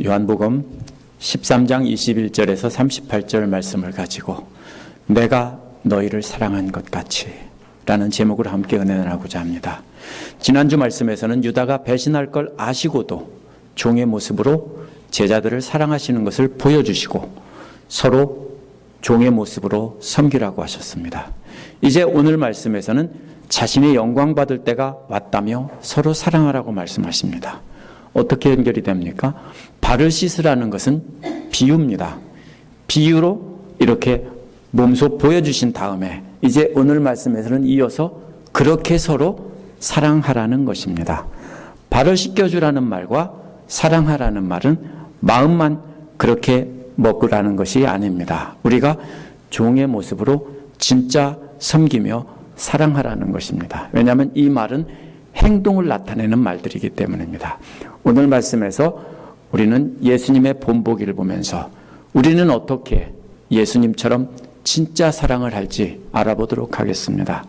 요한복음 13장 21절에서 38절 말씀을 가지고 내가 너희를 사랑한 것 같이 라는 제목으로 함께 은혜 나누고자 합니다. 지난주 말씀에서는 유다가 배신할 걸 아시고도 종의 모습으로 제자들을 사랑하시는 것을 보여주시고 서로 종의 모습으로 섬기라고 하셨습니다. 이제 오늘 말씀에서는 자신의 영광 받을 때가 왔다며 서로 사랑하라고 말씀하십니다. 어떻게 연결이 됩니까? 발을 씻으라는 것은 비유입니다. 비유로 이렇게 몸소 보여주신 다음에 이제 오늘 말씀에서는 이어서 그렇게 서로 사랑하라는 것입니다. 발을 씻겨주라는 말과 사랑하라는 말은 마음만 그렇게 먹으라는 것이 아닙니다. 우리가 종의 모습으로 진짜 섬기며 사랑하라는 것입니다. 왜냐하면 이 말은 행동을 나타내는 말들이기 때문입니다. 오늘 말씀에서 우리는 예수님의 본보기를 보면서 우리는 어떻게 예수님처럼 진짜 사랑을 할지 알아보도록 하겠습니다.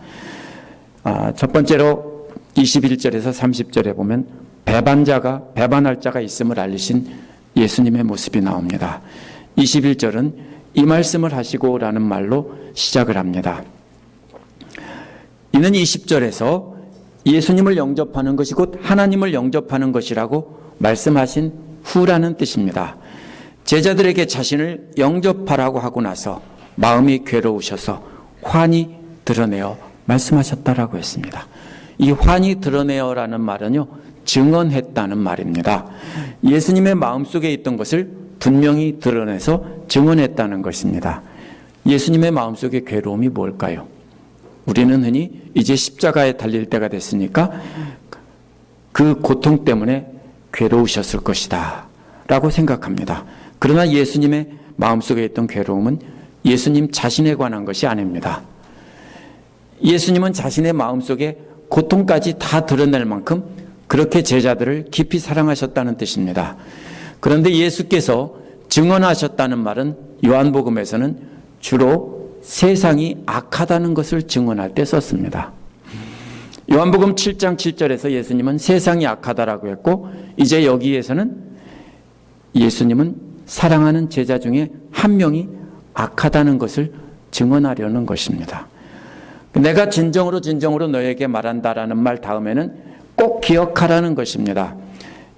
첫 번째로 21절에서 30절에 보면 배반할 자가 있음을 알리신 예수님의 모습이 나옵니다. 21절은 이 말씀을 하시고 라는 말로 시작을 합니다. 이는 20절에서 예수님을 영접하는 것이 곧 하나님을 영접하는 것이라고 말씀하신 후라는 뜻입니다. 제자들에게 자신을 영접하라고 하고 나서 마음이 괴로우셔서 환히 드러내어 말씀하셨다라고 했습니다. 이 환히 드러내어라는 말은요, 증언했다는 말입니다. 예수님의 마음속에 있던 것을 분명히 드러내서 증언했다는 것입니다. 예수님의 마음속의 괴로움이 뭘까요? 우리는 흔히 이제 십자가에 달릴 때가 됐으니까 그 고통 때문에 괴로우셨을 것이다 라고 생각합니다. 그러나 예수님의 마음속에 있던 괴로움은 예수님 자신에 관한 것이 아닙니다. 예수님은 자신의 마음속에 고통까지 다 드러낼 만큼 그렇게 제자들을 깊이 사랑하셨다는 뜻입니다. 그런데 예수께서 증언하셨다는 말은 요한복음에서는 주로 세상이 악하다는 것을 증언할 때 썼습니다. 요한복음 7장 7절에서 예수님은 세상이 악하다라고 했고 이제 여기에서는 예수님은 사랑하는 제자 중에 한 명이 악하다는 것을 증언하려는 것입니다. 내가 진정으로 너에게 말한다라는 말 다음에는 꼭 기억하라는 것입니다.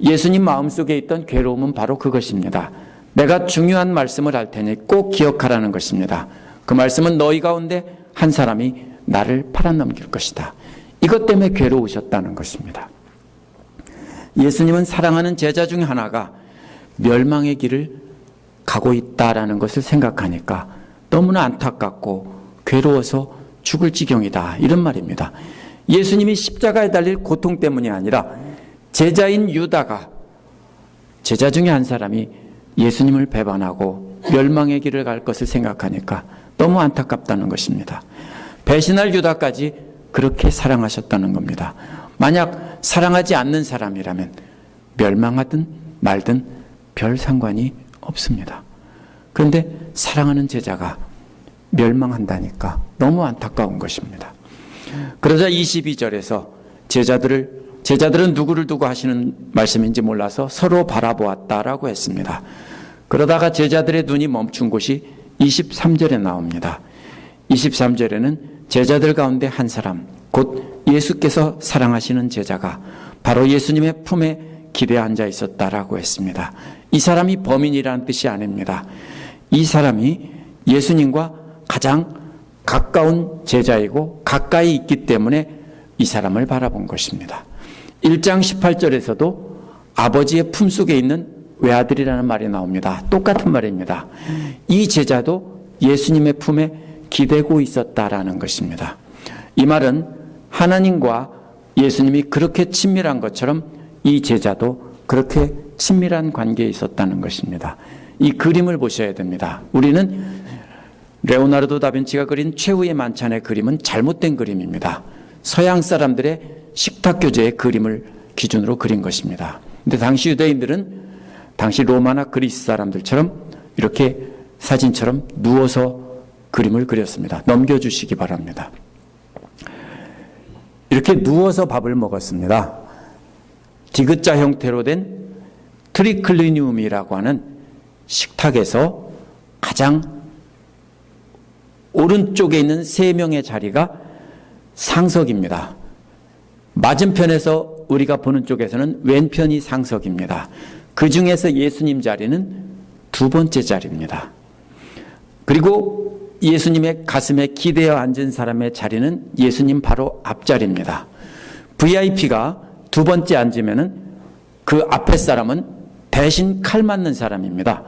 예수님 마음속에 있던 괴로움은 바로 그것입니다. 내가 중요한 말씀을 할 테니 꼭 기억하라는 것입니다. 그 말씀은 너희 가운데 한 사람이 나를 팔아넘길 것이다. 이것 때문에 괴로우셨다는 것입니다. 예수님은 사랑하는 제자 중 하나가 멸망의 길을 가고 있다라는 것을 생각하니까 너무나 안타깝고 괴로워서 죽을 지경이다 이런 말입니다. 예수님이 십자가에 달릴 고통 때문이 아니라 제자인 유다가 제자 중에 한 사람이 예수님을 배반하고 멸망의 길을 갈 것을 생각하니까 너무 안타깝다는 것입니다. 배신할 유다까지 그렇게 사랑하셨다는 겁니다. 만약 사랑하지 않는 사람이라면 멸망하든 말든 별 상관이 없습니다. 그런데 사랑하는 제자가 멸망한다니까 너무 안타까운 것입니다. 그러자 22절에서 제자들은 누구를 두고 하시는 말씀인지 몰라서 서로 바라보았다라고 했습니다. 그러다가 제자들의 눈이 멈춘 곳이 23절에 나옵니다. 23절에는 제자들 가운데 한 사람, 곧 예수께서 사랑하시는 제자가 바로 예수님의 품에 기대에 앉아 있었다라고 했습니다. 이 사람이 범인이라는 뜻이 아닙니다. 이 사람이 예수님과 가장 가까운 제자이고 가까이 있기 때문에 이 사람을 바라본 것입니다. 1장 18절에서도 아버지의 품속에 있는 외아들이라는 말이 나옵니다. 똑같은 말입니다. 이 제자도 예수님의 품에 기대고 있었다라는 것입니다. 이 말은 하나님과 예수님이 그렇게 친밀한 것처럼 이 제자도 그렇게 친밀한 관계에 있었다는 것입니다. 이 그림을 보셔야 됩니다. 우리는 레오나르도 다빈치가 그린 최후의 만찬의 그림은 잘못된 그림입니다. 서양 사람들의 식탁 교제의 그림을 기준으로 그린 것입니다. 근데 당시 유대인들은 당시 로마나 그리스 사람들처럼 이렇게 사진처럼 누워서 그림을 그렸습니다. 넘겨주시기 바랍니다. 이렇게 누워서 밥을 먹었습니다. 디귿자 형태로 된 트리클리니움이라고 하는 식탁에서 가장 오른쪽에 있는 3명의 자리가 상석입니다. 맞은편에서 우리가 보는 쪽에서는 왼편이 상석입니다. 그 중에서 예수님 자리는 2번째 자리입니다. 그리고 예수님의 가슴에 기대어 앉은 사람의 자리는 예수님 바로 앞자리입니다. VIP가 2번째 앉으면은 그 앞에 사람은 대신 칼 맞는 사람입니다.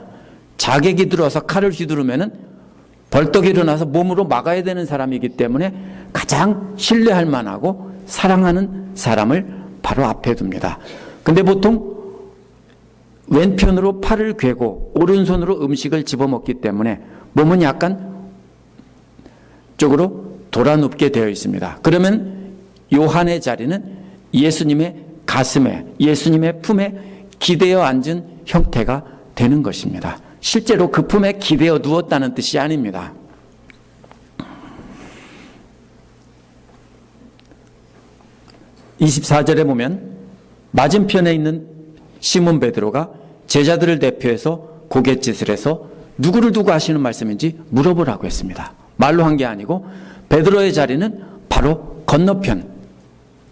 자객이 들어와서 칼을 휘두르면은 벌떡 일어나서 몸으로 막아야 되는 사람이기 때문에 가장 신뢰할 만하고 사랑하는 사람을 바로 앞에 둡니다. 근데 보통 왼편으로 팔을 괴고 오른손으로 음식을 집어먹기 때문에 몸은 약간 쪽으로 돌아눕게 되어 있습니다. 그러면 요한의 자리는 예수님의 가슴에, 예수님의 품에 기대어 앉은 형태가 되는 것입니다. 실제로 그 품에 기대어 누웠다는 뜻이 아닙니다. (24절에) 보면 맞은편에 있는 시몬 베드로가 제자들을 대표해서 고갯짓을 해서 누구를 두고 하시는 말씀인지 물어보라고 했습니다. 말로 한 게 아니고 베드로의 자리는 바로 건너편,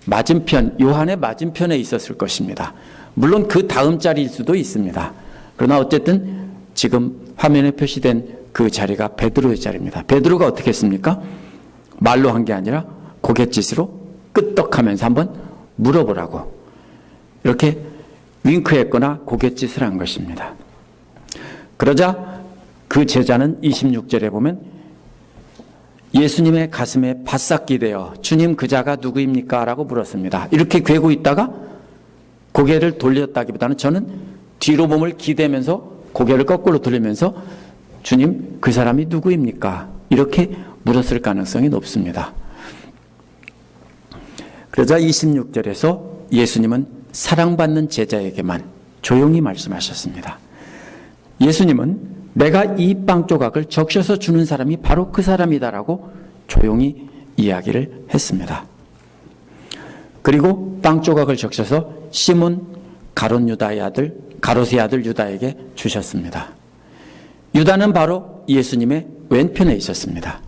맞은편, 요한의 맞은편에 있었을 것입니다. 물론 그 다음 자리일 수도 있습니다. 그러나 어쨌든 지금 화면에 표시된 그 자리가 베드로의 자리입니다. 베드로가 어떻게 했습니까? 말로 한 게 아니라 고갯짓으로 끄떡하면서 한번 물어보라고 이렇게 윙크했거나 고갯짓을 한 것입니다. 그러자 그 제자는 26절에 보면 예수님의 가슴에 바싹 기대어 주님 그 자가 누구입니까? 라고 물었습니다. 이렇게 괴고 있다가 고개를 돌렸다기보다는 저는 뒤로 몸을 기대면서 고개를 거꾸로 돌리면서 주님 그 사람이 누구입니까? 이렇게 물었을 가능성이 높습니다. 그러자 26절에서 예수님은 사랑받는 제자에게만 조용히 말씀하셨습니다. 예수님은 내가 이 빵 조각을 적셔서 주는 사람이 바로 그 사람이다라고 조용히 이야기를 했습니다. 그리고 빵 조각을 적셔서 시몬 가롯의 아들 유다에게 주셨습니다. 유다는 바로 예수님의 왼편에 있었습니다.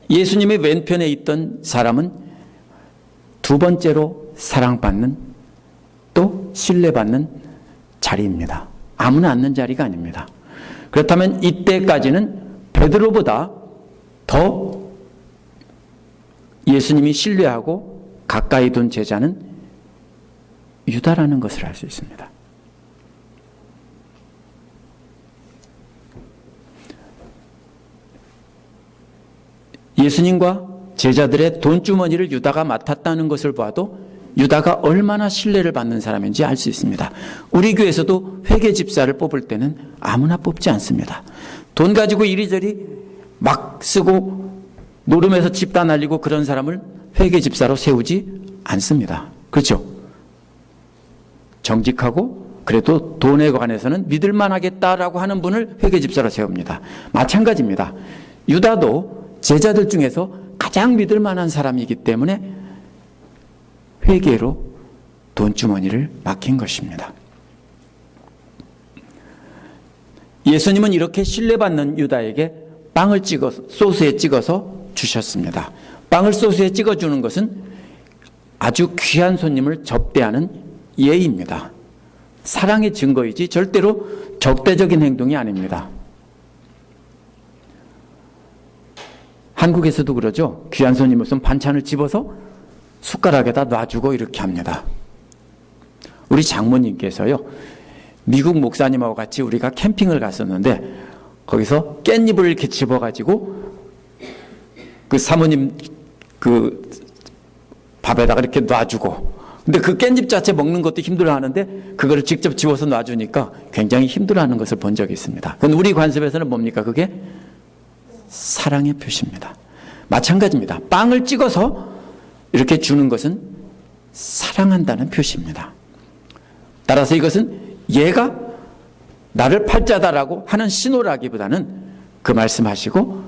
예수님의 왼편에 있던 사람은 2번째로 사랑받는 또 신뢰받는 자리입니다. 아무나 앉는 자리가 아닙니다. 그렇다면 이때까지는 베드로보다 더 예수님이 신뢰하고 가까이 둔 제자는 유다라는 것을 알 수 있습니다. 예수님과 제자들의 돈주머니를 유다가 맡았다는 것을 봐도 유다가 얼마나 신뢰를 받는 사람인지 알 수 있습니다. 우리 교회에서도 회계집사를 뽑을 때는 아무나 뽑지 않습니다. 돈 가지고 이리저리 막 쓰고 노름에서 집 다 날리고 그런 사람을 회계집사로 세우지 않습니다. 그렇죠? 정직하고 그래도 돈에 관해서는 믿을만 하겠다라고 하는 분을 회계집사로 세웁니다. 마찬가지입니다. 유다도 제자들 중에서 가장 믿을 만한 사람이기 때문에 회계로 돈주머니를 맡긴 것입니다. 예수님은 이렇게 신뢰받는 유다에게 빵을 소스에 찍어서 주셨습니다. 빵을 소스에 찍어주는 것은 아주 귀한 손님을 접대하는 예의입니다. 사랑의 증거이지 절대로 적대적인 행동이 아닙니다. 한국에서도 그러죠. 귀한 손님 무슨 반찬을 집어서 숟가락에다 놔주고 이렇게 합니다. 우리 장모님께서요, 미국 목사님하고 같이 우리가 캠핑을 갔었는데 거기서 깻잎을 이렇게 집어가지고 그 사모님 그 밥에다가 이렇게 놔주고, 근데 그 깻잎 자체 먹는 것도 힘들어하는데 그거를 직접 집어서 놔주니까 굉장히 힘들어하는 것을 본 적이 있습니다. 그건 우리 관습에서는 뭡니까? 그게 사랑의 표시입니다. 마찬가지입니다. 빵을 찍어서 이렇게 주는 것은 사랑한다는 표시입니다. 따라서 이것은 얘가 나를 팔자다라고 하는 신호라기보다는 그 말씀하시고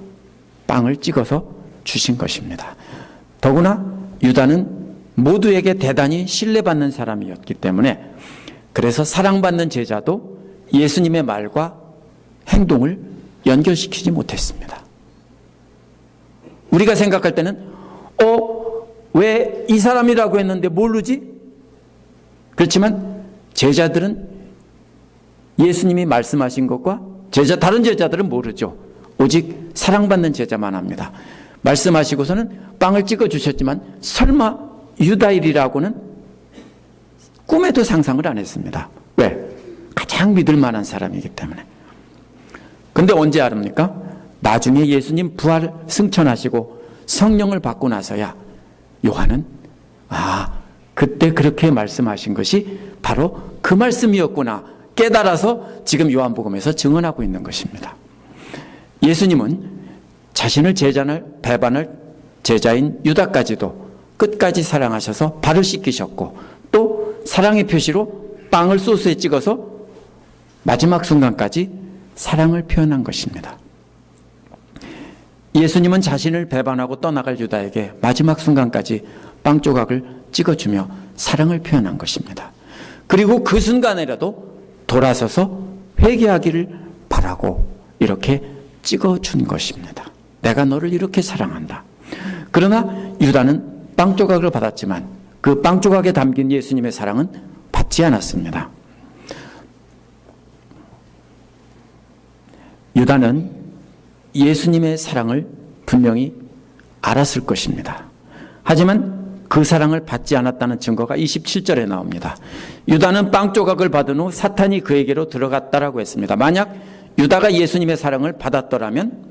빵을 찍어서 주신 것입니다. 더구나 유다는 모두에게 대단히 신뢰받는 사람이었기 때문에 그래서 사랑받는 제자도 예수님의 말과 행동을 연결시키지 못했습니다. 우리가 생각할 때는 왜 이 사람이라고 했는데 모르지? 그렇지만 제자들은 예수님이 말씀하신 것과 다른 제자들은 모르죠. 오직 사랑받는 제자만 합니다. 말씀하시고서는 빵을 찍어 주셨지만 설마 유다일이라고는 꿈에도 상상을 안 했습니다. 왜? 가장 믿을 만한 사람이기 때문에. 근데 언제 알합니까? 나중에 예수님 부활 승천하시고 성령을 받고 나서야 요한은 그때 그렇게 말씀하신 것이 바로 그 말씀이었구나 깨달아서 지금 요한복음에서 증언하고 있는 것입니다. 예수님은 자신을 배반할 제자인 유다까지도 끝까지 사랑하셔서 발을 씻기셨고 또 사랑의 표시로 빵을 소스에 찍어서 마지막 순간까지 사랑을 표현한 것입니다. 예수님은 자신을 배반하고 떠나갈 유다에게 마지막 순간까지 빵 조각을 찍어주며 사랑을 표현한 것입니다. 그리고 그 순간이라도 돌아서서 회개하기를 바라고 이렇게 찍어준 것입니다. 내가 너를 이렇게 사랑한다. 그러나 유다는 빵 조각을 받았지만 그 빵 조각에 담긴 예수님의 사랑은 받지 않았습니다. 유다는 예수님의 사랑을 분명히 알았을 것입니다. 하지만 그 사랑을 받지 않았다는 증거가 27절에 나옵니다. 유다는 빵 조각을 받은 후 사탄이 그에게로 들어갔다라고 했습니다. 만약 유다가 예수님의 사랑을 받았더라면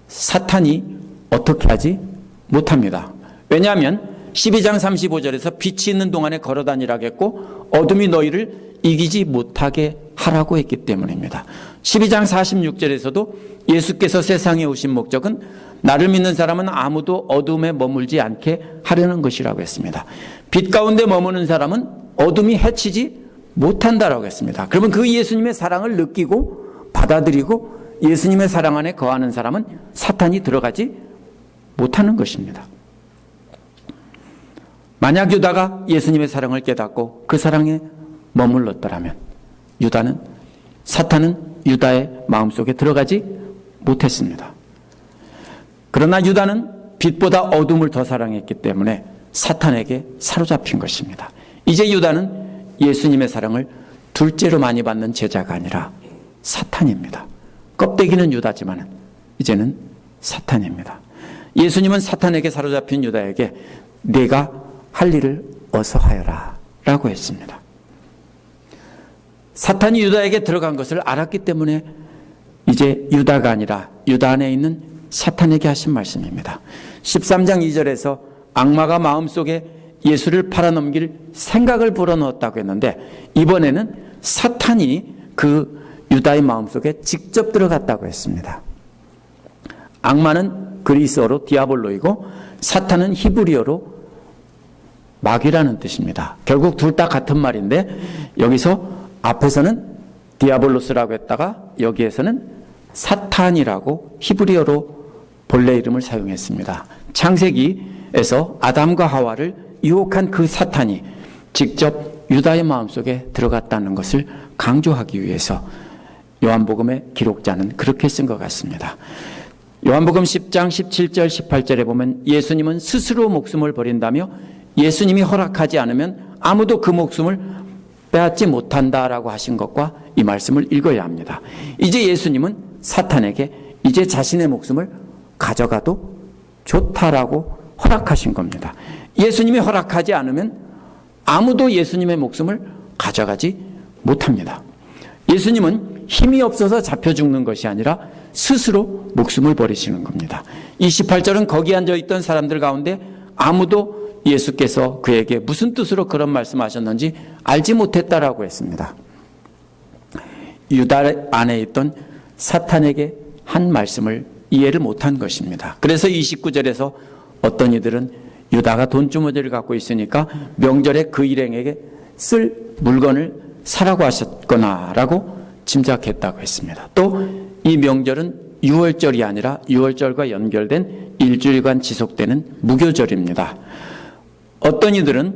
사탄이 어떻게 하지 못합니다. 왜냐하면 12장 35절에서 빛이 있는 동안에 걸어다니라고 했고 어둠이 너희를 이기지 못하게 하라고 했기 때문입니다. 12장 46절에서도 예수께서 세상에 오신 목적은 나를 믿는 사람은 아무도 어둠에 머물지 않게 하려는 것이라고 했습니다. 빛 가운데 머무는 사람은 어둠이 해치지 못한다라고 했습니다. 그러면 그 예수님의 사랑을 느끼고 받아들이고 예수님의 사랑 안에 거하는 사람은 사탄이 들어가지 못하는 것입니다. 만약 유다가 예수님의 사랑을 깨닫고 그 사랑에 머물렀더라면 사탄은 유다의 마음속에 들어가지 못했습니다. 그러나 유다는 빛보다 어둠을 더 사랑했기 때문에 사탄에게 사로잡힌 것입니다. 이제 유다는 예수님의 사랑을 둘째로 많이 받는 제자가 아니라 사탄입니다. 껍데기는 유다지만 이제는 사탄입니다. 예수님은 사탄에게 사로잡힌 유다에게 네가 할 일을 어서 하여라 라고 했습니다. 사탄이 유다에게 들어간 것을 알았기 때문에 이제 유다가 아니라 유다 안에 있는 사탄에게 하신 말씀입니다. 13장 2절에서 악마가 마음속에 예수를 팔아넘길 생각을 불어넣었다고 했는데 이번에는 사탄이 그 유다의 마음속에 직접 들어갔다고 했습니다. 악마는 그리스어로 디아볼로이고 사탄은 히브리어로 마귀라는 뜻입니다. 결국 둘 다 같은 말인데 여기서 앞에서는 디아볼로스라고 했다가 여기에서는 사탄이라고 히브리어로 본래 이름을 사용했습니다. 창세기에서 아담과 하와를 유혹한 그 사탄이 직접 유다의 마음속에 들어갔다는 것을 강조하기 위해서 요한복음의 기록자는 그렇게 쓴 것 같습니다. 요한복음 10장 17절 18절에 보면 예수님은 스스로 목숨을 버린다며 예수님이 허락하지 않으면 아무도 그 목숨을 빼앗지 못한다라고 하신 것과 이 말씀을 읽어야 합니다. 이제 예수님은 사탄에게 이제 자신의 목숨을 가져가도 좋다라고 허락하신 겁니다. 예수님이 허락하지 않으면 아무도 예수님의 목숨을 가져가지 못합니다. 예수님은 힘이 없어서 잡혀 죽는 것이 아니라 스스로 목숨을 버리시는 겁니다. 28절은 거기 앉아있던 사람들 가운데 아무도 예수께서 그에게 무슨 뜻으로 그런 말씀하셨는지 알지 못했다라고 했습니다. 유다 안에 있던 사탄에게 한 말씀을 이해를 못한 것입니다. 그래서 29절에서 어떤 이들은 유다가 돈주머니를 갖고 있으니까 명절에 그 일행에게 쓸 물건을 사라고 하셨거나 라고 짐작했다고 했습니다. 또 이 명절은 6월절이 아니라 6월절과 연결된 일주일간 지속되는 무교절입니다. 어떤 이들은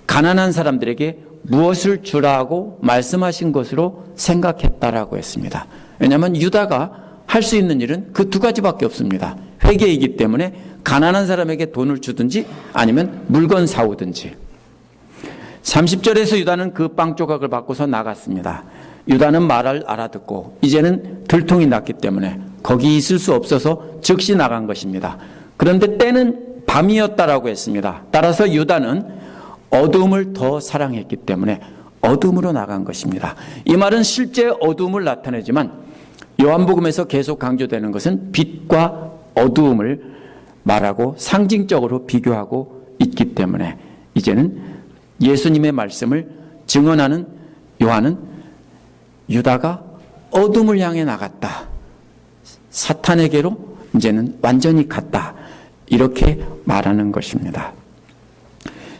가난한 사람들에게 무엇을 주라고 말씀하신 것으로 생각했다라고 했습니다. 왜냐하면 유다가 할 수 있는 일은 그 두 가지밖에 없습니다. 회개이기 때문에 가난한 사람에게 돈을 주든지 아니면 물건 사오든지. 30절에서 유다는 그 빵 조각을 받고서 나갔습니다. 유다는 말을 알아듣고 이제는 들통이 났기 때문에 거기 있을 수 없어서 즉시 나간 것입니다. 그런데 때는 밤이었다라고 했습니다. 따라서 유다는 어둠을 더 사랑했기 때문에 어둠으로 나간 것입니다. 이 말은 실제 어둠을 나타내지만 요한복음에서 계속 강조되는 것은 빛과 어두움을 말하고 상징적으로 비교하고 있기 때문에 이제는 예수님의 말씀을 증언하는 요한은 유다가 어둠을 향해 나갔다. 사탄에게로 이제는 완전히 갔다. 이렇게 말하는 것입니다.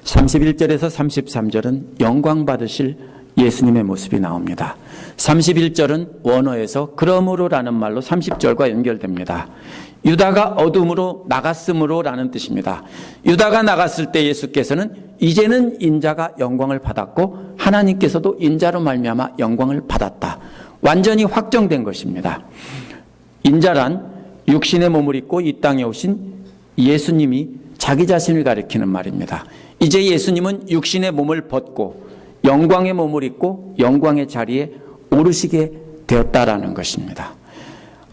31절에서 33절은 영광 받으실 예수님의 모습이 나옵니다. 31절은 원어에서 그러므로라는 말로 30절과 연결됩니다. 유다가 어둠으로 나갔으므로 라는 뜻입니다. 유다가 나갔을 때 예수께서는 이제는 인자가 영광을 받았고 하나님께서도 인자로 말미암아 영광을 받았다. 완전히 확정된 것입니다. 인자란 육신의 몸을 입고 이 땅에 오신 예수님이 자기 자신을 가리키는 말입니다. 이제 예수님은 육신의 몸을 벗고 영광의 몸을 입고 영광의 자리에 오르시게 되었다라는 것입니다.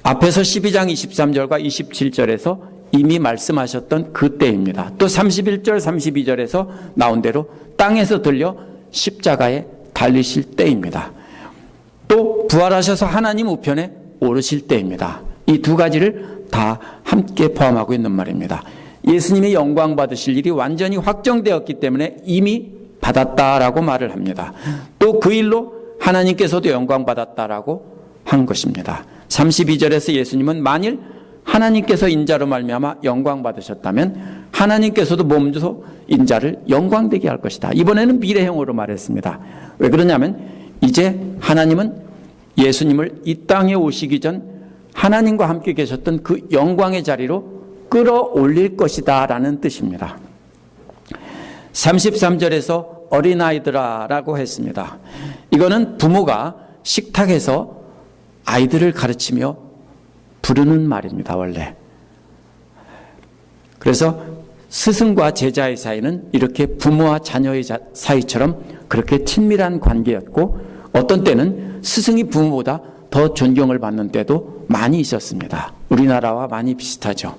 앞에서 12장 23절과 27절에서 이미 말씀하셨던 그때입니다. 또 31절 32절에서 나온 대로 땅에서 들려 십자가에 달리실 때입니다. 또 부활하셔서 하나님 우편에 오르실 때입니다. 이 두 가지를 다 함께 포함하고 있는 말입니다. 예수님이 영광 받으실 일이 완전히 확정되었기 때문에 이미 받았다라고 말을 합니다. 또 그 일로 하나님께서도 영광 받았다라고 한 것입니다. 32절에서 예수님은 만일 하나님께서 인자로 말미암아 영광 받으셨다면 하나님께서도 몸소 인자를 영광되게 할 것이다. 이번에는 미래형으로 말했습니다. 왜 그러냐면 이제 하나님은 예수님을 이 땅에 오시기 전 하나님과 함께 계셨던 그 영광의 자리로 끌어올릴 것이다 라는 뜻입니다. 33절에서 어린아이들아 라고 했습니다. 이거는 부모가 식탁에서 아이들을 가르치며 부르는 말입니다. 원래. 그래서 스승과 제자의 사이는 이렇게 부모와 자녀의 사이처럼 그렇게 친밀한 관계였고 어떤 때는 스승이 부모보다 더 존경을 받는 때도 많이 있었습니다. 우리나라와 많이 비슷하죠.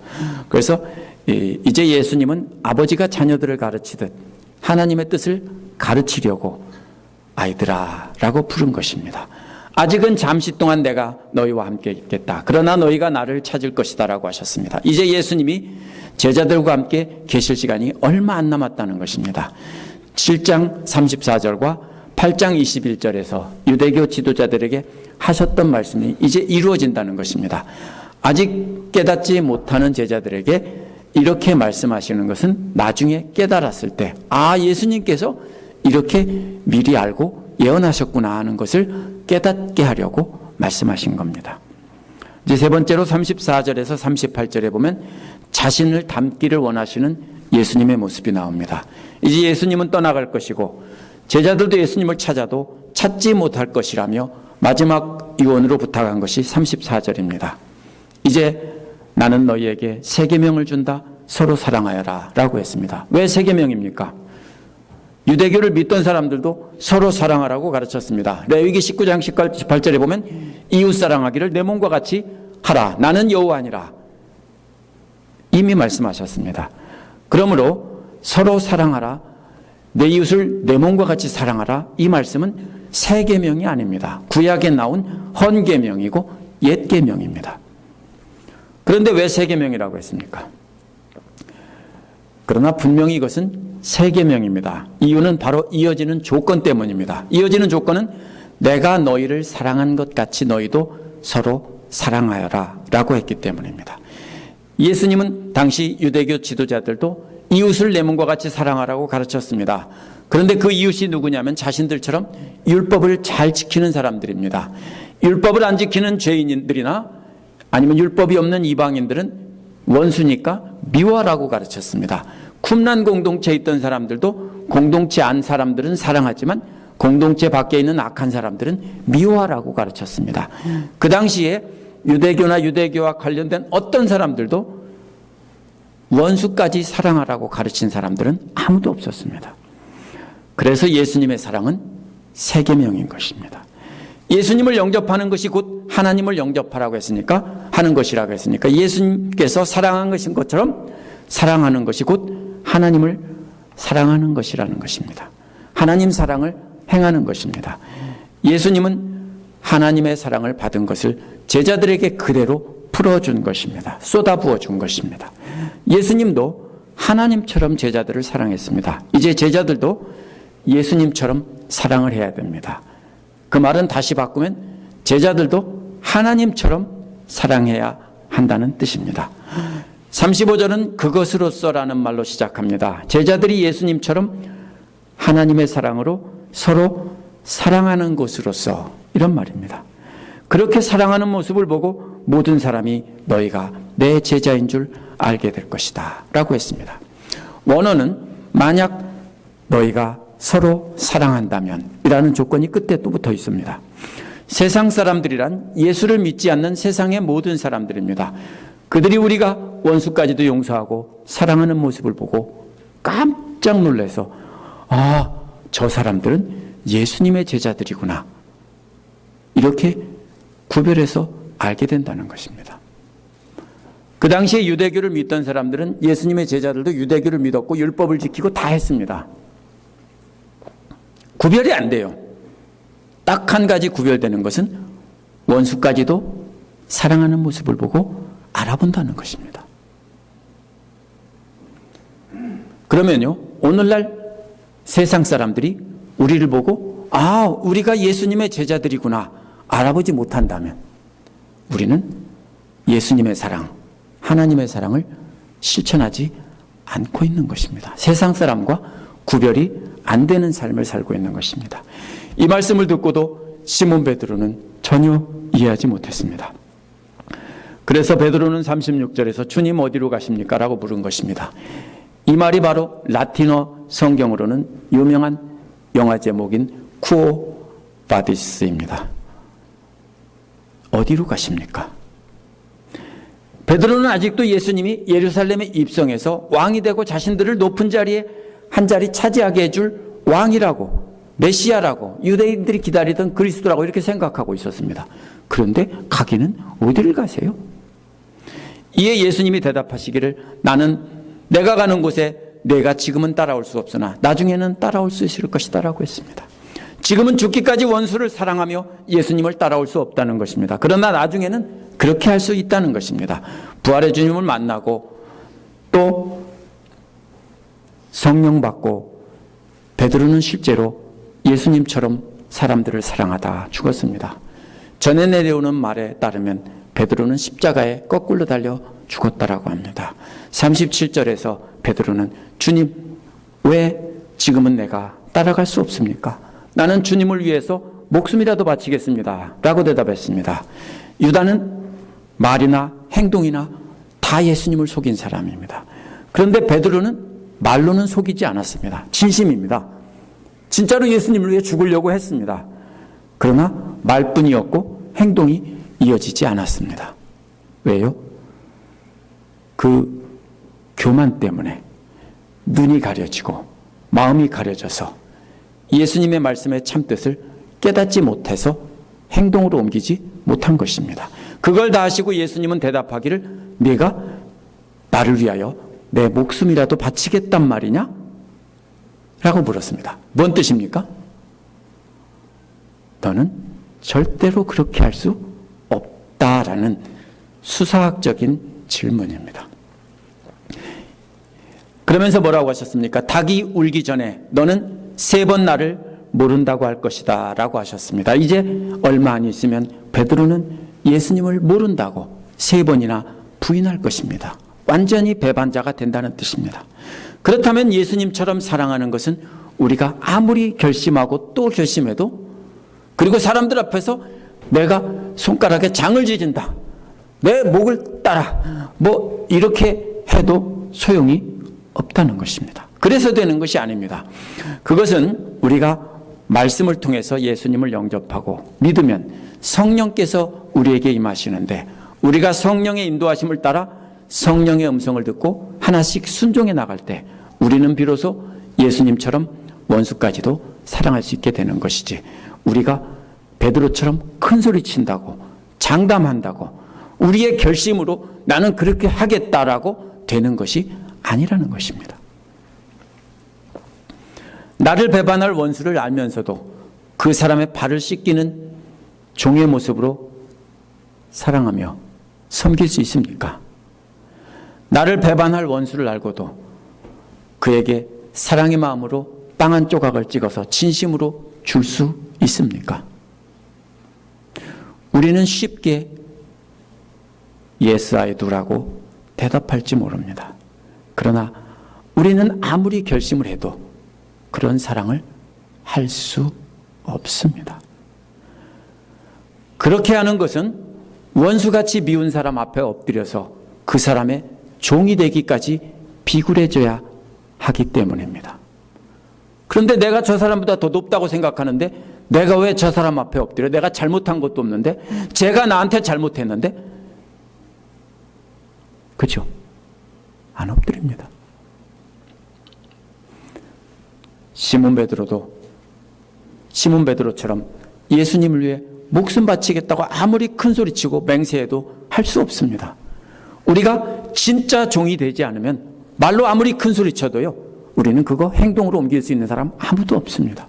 그래서 이제 예수님은 아버지가 자녀들을 가르치듯 하나님의 뜻을 가르치려고 아이들아 라고 부른 것입니다. 아직은 잠시 동안 내가 너희와 함께 있겠다. 그러나 너희가 나를 찾을 것이다 라고 하셨습니다. 이제 예수님이 제자들과 함께 계실 시간이 얼마 안 남았다는 것입니다. 7장 34절과 8장 21절에서 유대교 지도자들에게 하셨던 말씀이 이제 이루어진다는 것입니다. 아직 깨닫지 못하는 제자들에게 이렇게 말씀하시는 것은 나중에 깨달았을 때 예수님께서 이렇게 미리 알고 예언하셨구나 하는 것을 깨닫게 하려고 말씀하신 겁니다. 이제 세 번째로 34절에서 38절에 보면 자신을 닮기를 원하시는 예수님의 모습이 나옵니다. 이제 예수님은 떠나갈 것이고 제자들도 예수님을 찾아도 찾지 못할 것이라며 마지막 유언으로 부탁한 것이 34절입니다. 이제 나는 너희에게 새 계명을 준다. 서로 사랑하여라 라고 했습니다. 왜 새 계명입니까? 유대교를 믿던 사람들도 서로 사랑하라고 가르쳤습니다. 레위기 19장 18절에 보면 이웃 사랑하기를 내 몸과 같이 하라. 나는 여호와니라. 이미 말씀하셨습니다. 그러므로 서로 사랑하라. 내 이웃을 내 몸과 같이 사랑하라. 이 말씀은 새 계명이 아닙니다. 구약에 나온 헌 계명이고 옛 계명입니다. 그런데 왜 새 계명이라고 했습니까? 그러나 분명히 이것은 새 계명입니다. 이유는 바로 이어지는 조건 때문입니다. 이어지는 조건은 내가 너희를 사랑한 것 같이 너희도 서로 사랑하여라 라고 했기 때문입니다. 예수님은 당시 유대교 지도자들도 이웃을 내 몸과 같이 사랑하라고 가르쳤습니다. 그런데 그 이웃이 누구냐면 자신들처럼 율법을 잘 지키는 사람들입니다. 율법을 안 지키는 죄인들이나 아니면 율법이 없는 이방인들은 원수니까 미워하라고 가르쳤습니다. 쿰란 공동체에 있던 사람들도 공동체 안 사람들은 사랑하지만 공동체 밖에 있는 악한 사람들은 미워하라고 가르쳤습니다. 그 당시에 유대교나 유대교와 관련된 어떤 사람들도 원수까지 사랑하라고 가르친 사람들은 아무도 없었습니다. 그래서 예수님의 사랑은 세계명인 것입니다. 예수님을 영접하는 것이 곧 하나님을 영접하라고 했으니까, 하는 것이라고 했으니까, 예수님께서 사랑한 것인 것처럼 사랑하는 것이 곧 하나님을 사랑하는 것이라는 것입니다. 하나님 사랑을 행하는 것입니다. 예수님은 하나님의 사랑을 받은 것을 제자들에게 그대로 풀어준 것입니다. 쏟아부어 준 것입니다. 예수님도 하나님처럼 제자들을 사랑했습니다. 이제 제자들도 예수님처럼 사랑을 해야 됩니다. 그 말은 다시 바꾸면 제자들도 하나님처럼 사랑해야 한다는 뜻입니다. 35절은 그것으로서라는 말로 시작합니다. 제자들이 예수님처럼 하나님의 사랑으로 서로 사랑하는 것으로서, 이런 말입니다. 그렇게 사랑하는 모습을 보고 모든 사람이 너희가 내 제자인 줄 알게 될 것이다 라고 했습니다. 원어는 만약 너희가 서로 사랑한다면 이라는 조건이 끝에 또 붙어 있습니다. 세상 사람들이란 예수를 믿지 않는 세상의 모든 사람들입니다. 그들이 우리가 원수까지도 용서하고 사랑하는 모습을 보고 깜짝 놀라서 저 사람들은 예수님의 제자들이구나, 이렇게 구별해서 알게 된다는 것입니다. 그 당시에 유대교를 믿던 사람들은 예수님의 제자들도 유대교를 믿었고 율법을 지키고 다 했습니다. 구별이 안 돼요. 딱 한 가지 구별되는 것은 원수까지도 사랑하는 모습을 보고 알아본다는 것입니다. 그러면요, 오늘날 세상 사람들이 우리를 보고 우리가 예수님의 제자들이구나 알아보지 못한다면 우리는 예수님의 사랑, 하나님의 사랑을 실천하지 않고 있는 것입니다. 세상 사람과 구별이 안 되는 삶을 살고 있는 것입니다. 이 말씀을 듣고도 시몬 베드로는 전혀 이해하지 못했습니다. 그래서 베드로는 36절에서 주님 어디로 가십니까? 라고 물은 것입니다. 이 말이 바로 라틴어 성경으로는 유명한 영화 제목인 쿠오 바디스입니다. 어디로 가십니까? 베드로는 아직도 예수님이 예루살렘에 입성해서 왕이 되고 자신들을 높은 자리에 한 자리 차지하게 해줄 왕이라고, 메시아라고, 유대인들이 기다리던 그리스도라고 이렇게 생각하고 있었습니다. 그런데 가기는 어디를 가세요? 이에 예수님이 대답하시기를 나는 내가 가는 곳에 내가 지금은 따라올 수 없으나 나중에는 따라올 수 있을 것이다 라고 했습니다. 지금은 죽기까지 원수를 사랑하며 예수님을 따라올 수 없다는 것입니다. 그러나 나중에는 그렇게 할 수 있다는 것입니다. 부활의 주님을 만나고 또 성령 받고 베드로는 실제로 예수님처럼 사람들을 사랑하다 죽었습니다. 전에 내려오는 말에 따르면 베드로는 십자가에 거꾸로 달려 죽었다라고 합니다. 37절에서 베드로는 주님, 왜 지금은 내가 따라갈 수 없습니까? 나는 주님을 위해서 목숨이라도 바치겠습니다 라고 대답했습니다. 유다는 말이나 행동이나 다 예수님을 속인 사람입니다. 그런데 베드로는 말로는 속이지 않았습니다. 진심입니다. 진짜로 예수님을 위해 죽으려고 했습니다. 그러나 말뿐이었고 행동이 이어지지 않았습니다. 왜요? 그 교만 때문에 눈이 가려지고 마음이 가려져서 예수님의 말씀의 참뜻을 깨닫지 못해서 행동으로 옮기지 못한 것입니다. 그걸 다 하시고 예수님은 대답하기를 네가 나를 위하여 내 목숨이라도 바치겠단 말이냐? 라고 물었습니다. 뭔 뜻입니까? 너는 절대로 그렇게 할 수 없다라는 수사학적인 질문입니다. 그러면서 뭐라고 하셨습니까? 닭이 울기 전에 너는 3번 나를 모른다고 할 것이다 라고 하셨습니다. 이제 얼마 안 있으면 베드로는 예수님을 모른다고 3번이나 부인할 것입니다. 완전히 배반자가 된다는 뜻입니다. 그렇다면 예수님처럼 사랑하는 것은 우리가 아무리 결심하고 또 결심해도, 그리고 사람들 앞에서 내가 손가락에 장을 지진다, 내 목을 따라, 이렇게 해도 소용이 없다는 것입니다. 그래서 되는 것이 아닙니다. 그것은 우리가 말씀을 통해서 예수님을 영접하고 믿으면 성령께서 우리에게 임하시는데, 우리가 성령의 인도하심을 따라 성령의 음성을 듣고 하나씩 순종해 나갈 때 우리는 비로소 예수님처럼 원수까지도 사랑할 수 있게 되는 것이지, 우리가 베드로처럼 큰 소리 친다고 장담한다고 우리의 결심으로 나는 그렇게 하겠다라고 되는 것이 아니라는 것입니다. 나를 배반할 원수를 알면서도 그 사람의 발을 씻기는 종의 모습으로 사랑하며 섬길 수 있습니까? 나를 배반할 원수를 알고도 그에게 사랑의 마음으로 빵 한 조각을 찍어서 진심으로 줄 수 있습니까? 우리는 쉽게 Yes, I do라고 대답할지 모릅니다. 그러나 우리는 아무리 결심을 해도 그런 사랑을 할 수 없습니다. 그렇게 하는 것은 원수같이 미운 사람 앞에 엎드려서 그 사람의 종이 되기까지 비굴해져야 하기 때문입니다. 그런데 내가 저 사람보다 더 높다고 생각하는데 내가 왜 저 사람 앞에 엎드려? 내가 잘못한 것도 없는데, 제가 나한테 잘못했는데, 그렇죠? 안 엎드립니다. 시몬 베드로처럼 예수님을 위해 목숨 바치겠다고 아무리 큰 소리치고 맹세해도 할 수 없습니다. 우리가 진짜 종이 되지 않으면 말로 아무리 큰 소리쳐도요, 우리는 그거 행동으로 옮길 수 있는 사람 아무도 없습니다.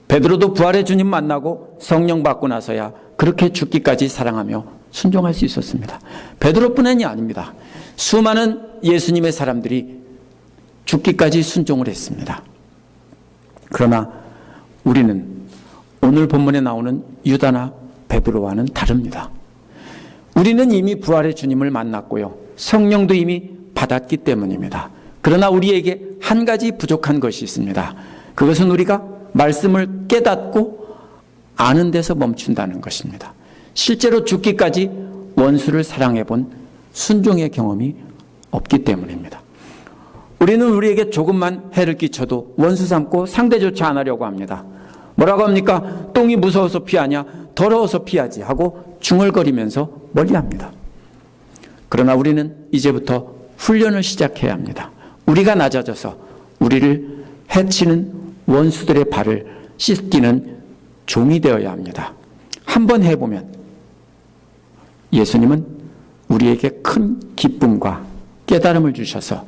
베드로도 부활의 주님 만나고 성령 받고 나서야 그렇게 죽기까지 사랑하며 순종할 수 있었습니다. 베드로뿐만이 아닙니다. 수많은 예수님의 사람들이 죽기까지 순종을 했습니다. 그러나 우리는 오늘 본문에 나오는 유다나 베드로와는 다릅니다. 우리는 이미 부활의 주님을 만났고요, 성령도 이미 받았기 때문입니다. 그러나 우리에게 한 가지 부족한 것이 있습니다. 그것은 우리가 말씀을 깨닫고 아는 데서 멈춘다는 것입니다. 실제로 죽기까지 원수를 사랑해 본 순종의 경험이 없기 때문입니다. 우리는 우리에게 조금만 해를 끼쳐도 원수 삼고 상대조차 안 하려고 합니다. 뭐라고 합니까? 똥이 무서워서 피하냐? 더러워서 피하지 하고 중얼거리면서 멀리합니다. 그러나 우리는 이제부터 훈련을 시작해야 합니다. 우리가 낮아져서 우리를 해치는 원수들의 발을 씻기는 종이 되어야 합니다. 한번 해보면 예수님은 우리에게 큰 기쁨과 깨달음을 주셔서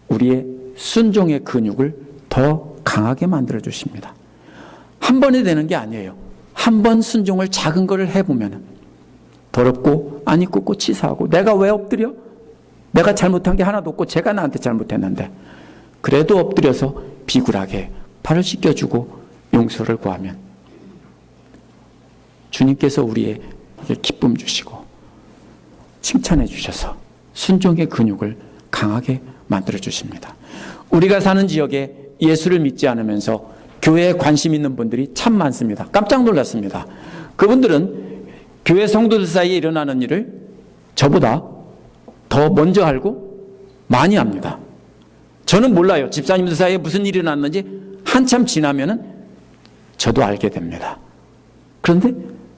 우리의 순종의 근육을 더 강하게 만들어 주십니다. 한 번에 되는 게 아니에요. 한 번 순종을 작은 거를 해보면 더럽고 안 입고 치사하고 내가 왜 엎드려? 내가 잘못한 게 하나도 없고 제가 나한테 잘못했는데, 그래도 엎드려서 비굴하게 발을 씻겨주고 용서를 구하면 주님께서 우리에게 기쁨 주시고 칭찬해 주셔서 순종의 근육을 강하게 만들어 주십니다. 우리가 사는 지역에 예수를 믿지 않으면서 교회에 관심 있는 분들이 참 많습니다. 깜짝 놀랐습니다. 그분들은 교회 성도들 사이에 일어나는 일을 저보다 더 먼저 알고 많이 합니다. 저는 몰라요. 집사님들 사이에 무슨 일이 일어났는지 한참 지나면은 저도 알게 됩니다. 그런데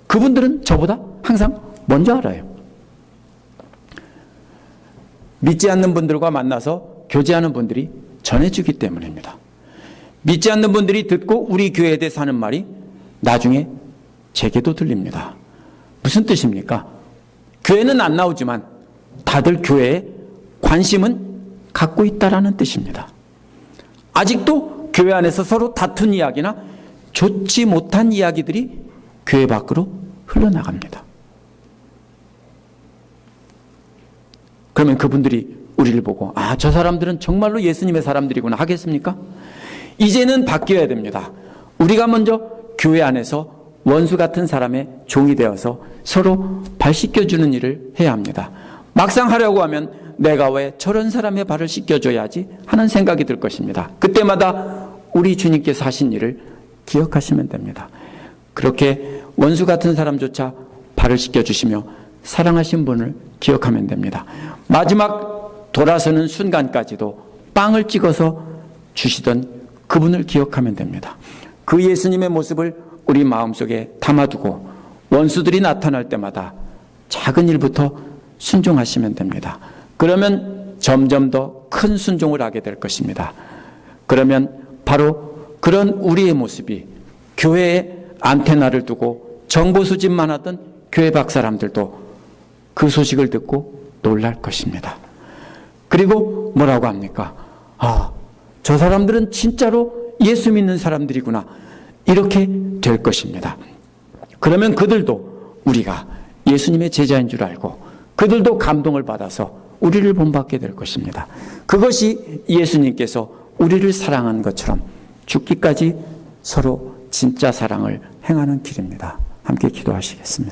그분들은 저보다 항상 먼저 알아요. 믿지 않는 분들과 만나서 교제하는 분들이 전해주기 때문입니다. 믿지 않는 분들이 듣고 우리 교회에 대해서 하는 말이 나중에 제게도 들립니다. 무슨 뜻입니까? 교회는 안 나오지만 다들 교회에 관심은 갖고 있다라는 뜻입니다. 아직도 교회 안에서 서로 다툰 이야기나 좋지 못한 이야기들이 교회 밖으로 흘러나갑니다. 그러면 그분들이 우리를 보고 아, 저 사람들은 정말로 예수님의 사람들이구나 하겠습니까? 이제는 바뀌어야 됩니다. 우리가 먼저 교회 안에서 원수 같은 사람의 종이 되어서 서로 발 씻겨주는 일을 해야 합니다. 막상 하려고 하면 내가 왜 저런 사람의 발을 씻겨줘야지 하는 생각이 들 것입니다. 그때마다 우리 주님께서 하신 일을 기억하시면 됩니다. 그렇게 원수 같은 사람조차 발을 씻겨주시며 사랑하신 분을 기억하면 됩니다. 마지막 돌아서는 순간까지도 빵을 찍어서 주시던 그분을 기억하면 됩니다. 그 예수님의 모습을 우리 마음속에 담아두고 원수들이 나타날 때마다 작은 일부터 순종하시면 됩니다. 그러면 점점 더 큰 순종을 하게 될 것입니다. 그러면 바로 그런 우리의 모습이 교회에 안테나를 두고 정보 수집만 하던 교회 밖 사람들도 그 소식을 듣고 놀랄 것입니다. 그리고 뭐라고 합니까? 저 사람들은 진짜로 예수 믿는 사람들이구나. 이렇게 될 것입니다. 그러면 그들도 우리가 예수님의 제자인 줄 알고 그들도 감동을 받아서 우리를 본받게 될 것입니다. 그것이 예수님께서 우리를 사랑한 것처럼 죽기까지 서로 진짜 사랑을 행하는 길입니다. 함께 기도하시겠습니다.